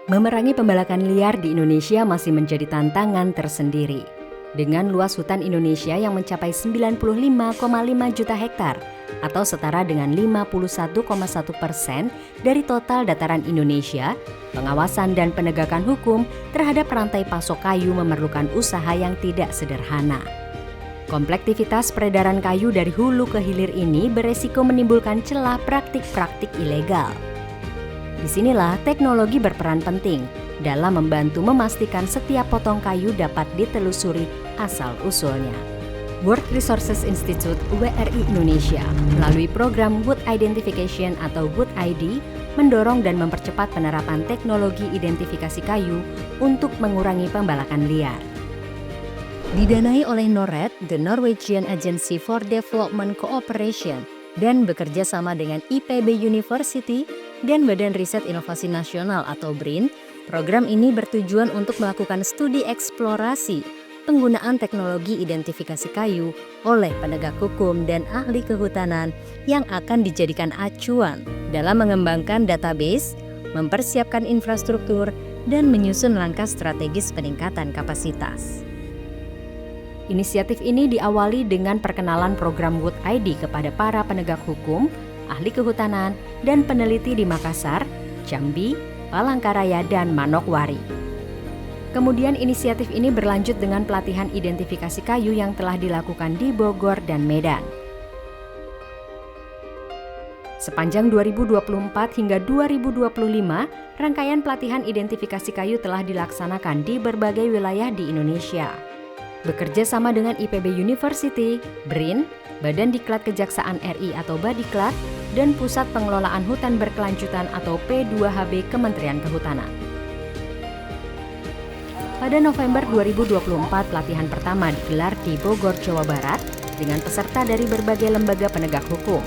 Memerangi pembalakan liar di Indonesia masih menjadi tantangan tersendiri. Dengan luas hutan Indonesia yang mencapai 95,5 juta hektar atau setara dengan 51,1% dari total dataran Indonesia, pengawasan dan penegakan hukum terhadap rantai pasok kayu memerlukan usaha yang tidak sederhana. Komplektivitas peredaran kayu dari hulu ke hilir ini beresiko menimbulkan celah praktik-praktik ilegal. Disinilah teknologi berperan penting dalam membantu memastikan setiap potong kayu dapat ditelusuri asal-usulnya. World Resources Institute WRI Indonesia melalui program Wood Identification atau Wood ID mendorong dan mempercepat penerapan teknologi identifikasi kayu untuk mengurangi pembalakan liar. Didanai oleh NORAD, The Norwegian Agency for Development Cooperation, dan bekerja sama dengan IPB University dan Badan Riset Inovasi Nasional atau BRIN, program ini bertujuan untuk melakukan studi eksplorasi penggunaan teknologi identifikasi kayu oleh penegak hukum dan ahli kehutanan yang akan dijadikan acuan dalam mengembangkan database, mempersiapkan infrastruktur, dan menyusun langkah strategis peningkatan kapasitas. Inisiatif ini diawali dengan perkenalan program Wood ID kepada para penegak hukum, ahli kehutanan, dan peneliti di Makassar, Jambi, Palangkaraya, dan Manokwari. Kemudian inisiatif ini berlanjut dengan pelatihan identifikasi kayu yang telah dilakukan di Bogor dan Medan. Sepanjang 2024 hingga 2025, rangkaian pelatihan identifikasi kayu telah dilaksanakan di berbagai wilayah di Indonesia. Bekerja sama dengan IPB University, BRIN, Badan Diklat Kejaksaan RI atau Badiklat, dan Pusat Pengelolaan Hutan Berkelanjutan atau P2HB Kementerian Kehutanan. Pada November 2024, pelatihan pertama digelar di Bogor, Jawa Barat dengan peserta dari berbagai lembaga penegak hukum,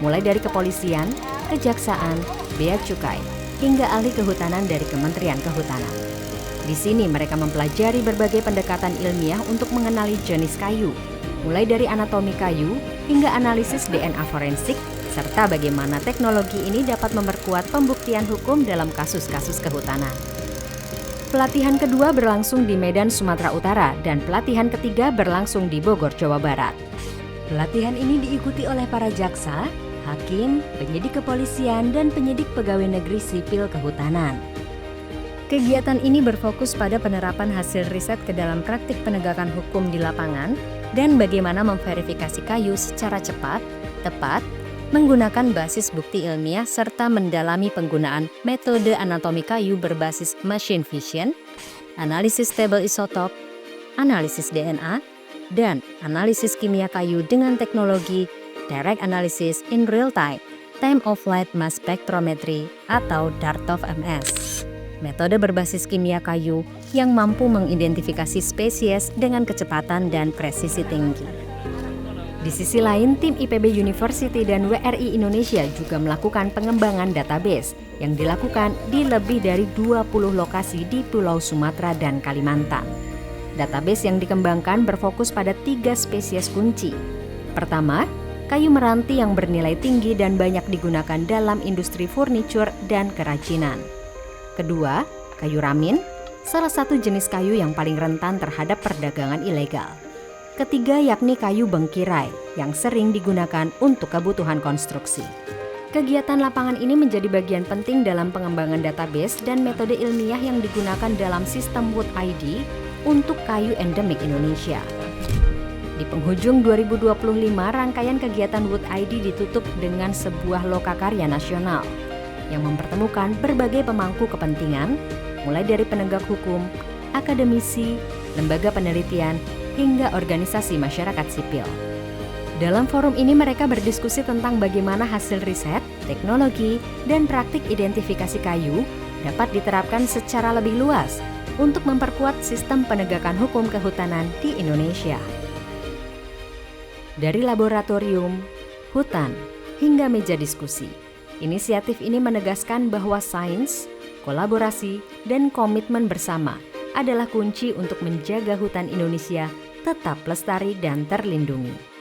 mulai dari kepolisian, kejaksaan, bea cukai, hingga ahli kehutanan dari Kementerian Kehutanan. Di sini mereka mempelajari berbagai pendekatan ilmiah untuk mengenali jenis kayu, mulai dari anatomi kayu hingga analisis DNA forensik, serta bagaimana teknologi ini dapat memperkuat pembuktian hukum dalam kasus-kasus kehutanan. Pelatihan kedua berlangsung di Medan, Sumatera Utara, dan pelatihan ketiga berlangsung di Bogor, Jawa Barat. Pelatihan ini diikuti oleh para jaksa, hakim, penyidik kepolisian, dan penyidik pegawai negeri sipil kehutanan. Kegiatan ini berfokus pada penerapan hasil riset ke dalam praktik penegakan hukum di lapangan dan bagaimana memverifikasi kayu secara cepat, tepat, menggunakan basis bukti ilmiah serta mendalami penggunaan metode anatomi kayu berbasis machine vision, analisis tabel isotop, analisis DNA, dan analisis kimia kayu dengan teknologi Direct Analysis in Real Time, Time of Flight Mass Spectrometry atau DARTOF-MS. Metode berbasis kimia kayu yang mampu mengidentifikasi spesies dengan kecepatan dan presisi tinggi. Di sisi lain, tim IPB University dan WRI Indonesia juga melakukan pengembangan database yang dilakukan di lebih dari 20 lokasi di Pulau Sumatera dan Kalimantan. Database yang dikembangkan berfokus pada 3 spesies kunci. Pertama, kayu meranti yang bernilai tinggi dan banyak digunakan dalam industri furniture dan kerajinan. Kedua, kayu ramin, salah satu jenis kayu yang paling rentan terhadap perdagangan ilegal. Ketiga, yakni kayu bengkirai yang sering digunakan untuk kebutuhan konstruksi. Kegiatan lapangan ini menjadi bagian penting dalam pengembangan database dan metode ilmiah yang digunakan dalam sistem Wood ID untuk kayu endemik Indonesia. Di penghujung 2025, rangkaian kegiatan Wood ID ditutup dengan sebuah lokakarya nasional yang mempertemukan berbagai pemangku kepentingan, mulai dari penegak hukum, akademisi, lembaga penelitian, hingga organisasi masyarakat sipil. Dalam forum ini mereka berdiskusi tentang bagaimana hasil riset, teknologi, dan praktik identifikasi kayu dapat diterapkan secara lebih luas untuk memperkuat sistem penegakan hukum kehutanan di Indonesia. Dari laboratorium, hutan, hingga meja diskusi, inisiatif ini menegaskan bahwa sains, kolaborasi, dan komitmen bersama adalah kunci untuk menjaga hutan Indonesia tetap lestari dan terlindungi.